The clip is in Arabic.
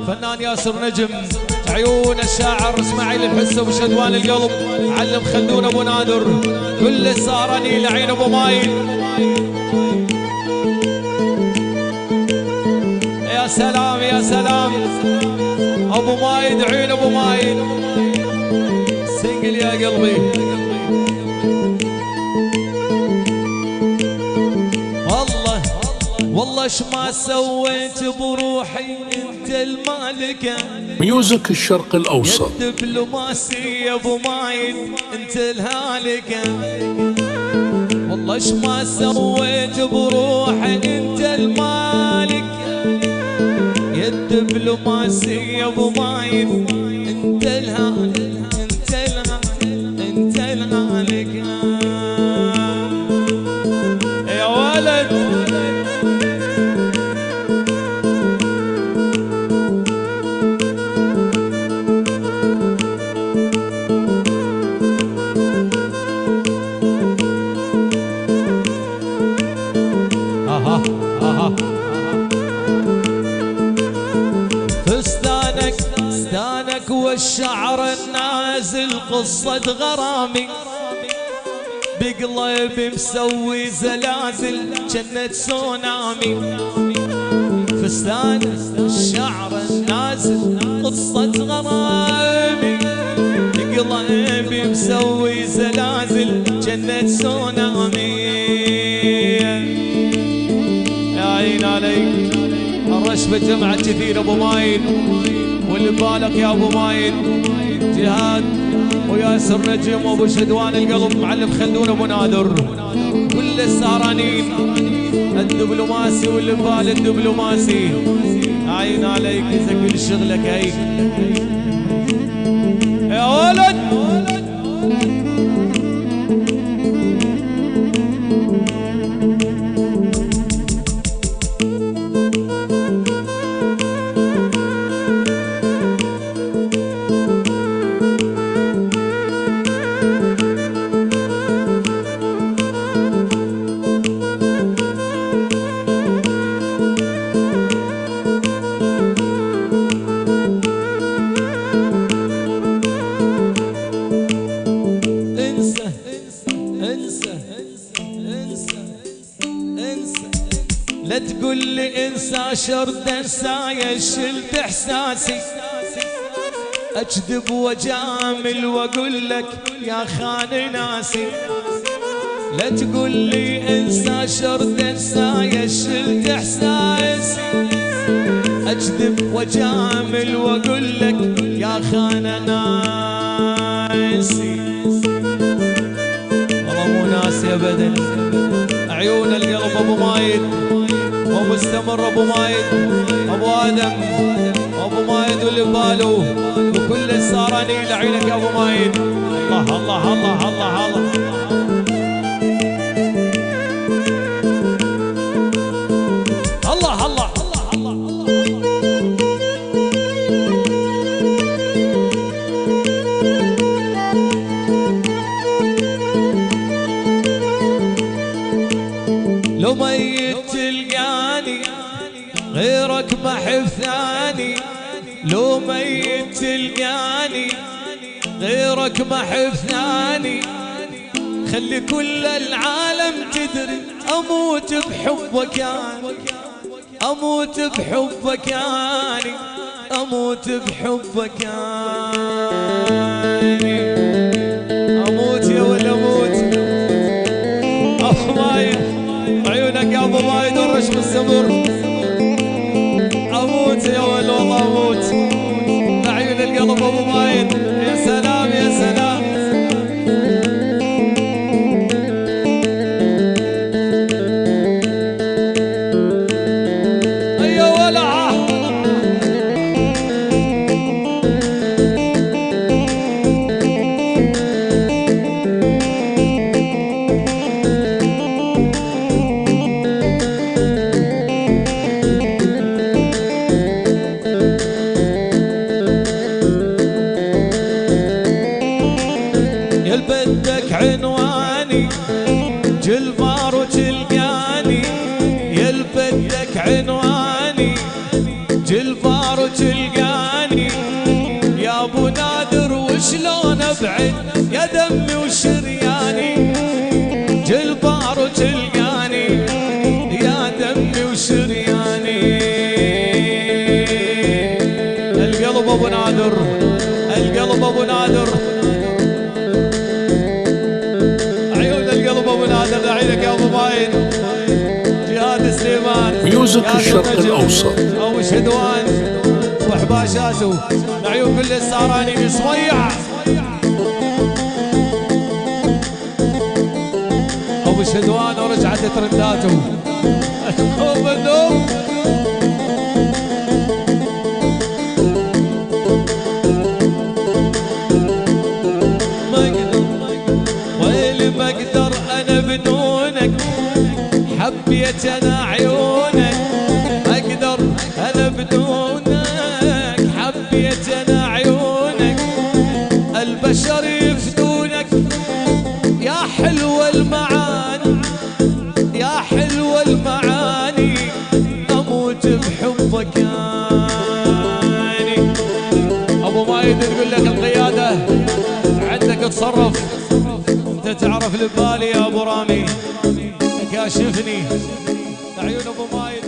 فنان ياسر نجم، عيون الشاعر اسماعيل الحسه وشدوان القلب، علم خلدون ابو نادر، كل السهراني لعين ابو مايد. يا سلام يا سلام ابو مايد، عين ابو مايد، سنقل يا قلبي. والله اش ما سويت بروحي انت المالكة، ميوزك الشرق الاوسط، يا دبلوماسي يا ابو مايد انت الهالكة. والله اش ما سويت بروحي انت المالكة، يا الدبلوماسي يا ابو مايد انت الهالكة، انت الهالكة يا ولد. فستانك والشعر النازل قصة غرامي، بقلبي مسوي زلازل جنة سونامي. فستانك الشعر النازل قصة غرامي، بقلبي مسوي زلازل جنة سونامي. يا عين عليك الرشبة جمعت كثير ابو مايد، واللي بالك يا ابو مايد جهاد وياسر نجم وابو شدوان القلب، معلم خلدون ابو نادر، كل السهرانين الدبلوماسي واللي ببال الدبلوماسي. عين عليك يسجل شغلك هي يا ولد. لا تقول لي انسى شرط انسايا، شلت احساسي اكذب واجامل واقول لك يا خان ناسي. لا تقول لي انسى شرط انسايا، شلت احساسي اكذب واجامل واقول لك يا خان ناسي. والله مو ناسي ابدا، عيون القلب ابو مايد ومستمر ابو مايد، ابو ادم ابو مايد واللي بباله وكل السهراني لعينك يا ابو مايد. الله الله الله الله الله الله الله لو ميت تلقاني غيرك ما حب ثاني، لو ميت تلقاني غيرك ما حب ثاني. خلي كل العالم تدري اموت بحبك يعني، اموت بحبك يعني، اموت بحبك يعني. اموت يا ولا اموت ابو مايد، عيونك يا ابو مايد والرشم السمر. اموت يا ولد والله اموت، بعيون القلب ابو مايد. يا سلام يا سلام يا ولع. جلفار وتلقاني يا ابو نادر وشلون ابعد يا دمي وشرياني جلفار وتلقاني يا دمي وشرياني القلب ابو نادر القلب ابو نادر عيون القلب ابو نادر عينك يا ابو باين جهاد سليمان ميوزك الشرق الاوسط ابو شدوان وحباشاتو عيون كل السهراني صويع ابو شدوان ورجعت ترنداتو وبدوم ما اقدر انا بدونك حبيت انا عيونك ما اقدر انا بدونك حبيت انا عيونك البشر يفدونك يا حلوة المعاني يا حلوة المعاني اموت بحبك يعني ابو مايد تقول لك القيادة عندك تصرف انت تعرف لبالي يا ابو رامي كاشفني عيون ابو مايد